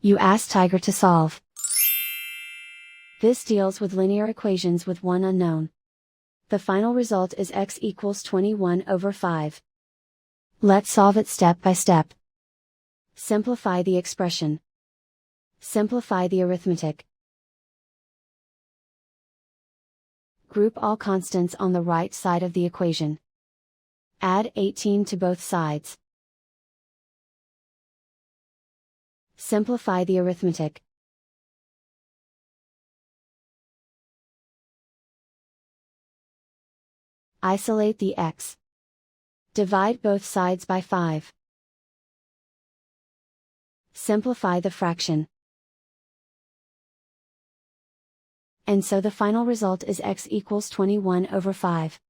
You ask Tiger to solve. This deals with linear equations with one unknown. The final result is x equals 21/5. Let's solve it step by step. Simplify the expression. Simplify the arithmetic. Group all constants on the right side of the equation. Add 18 to both sides. Simplify the arithmetic. Isolate the x. Divide both sides by 5. Simplify the fraction. And so the final result is x equals 21/5.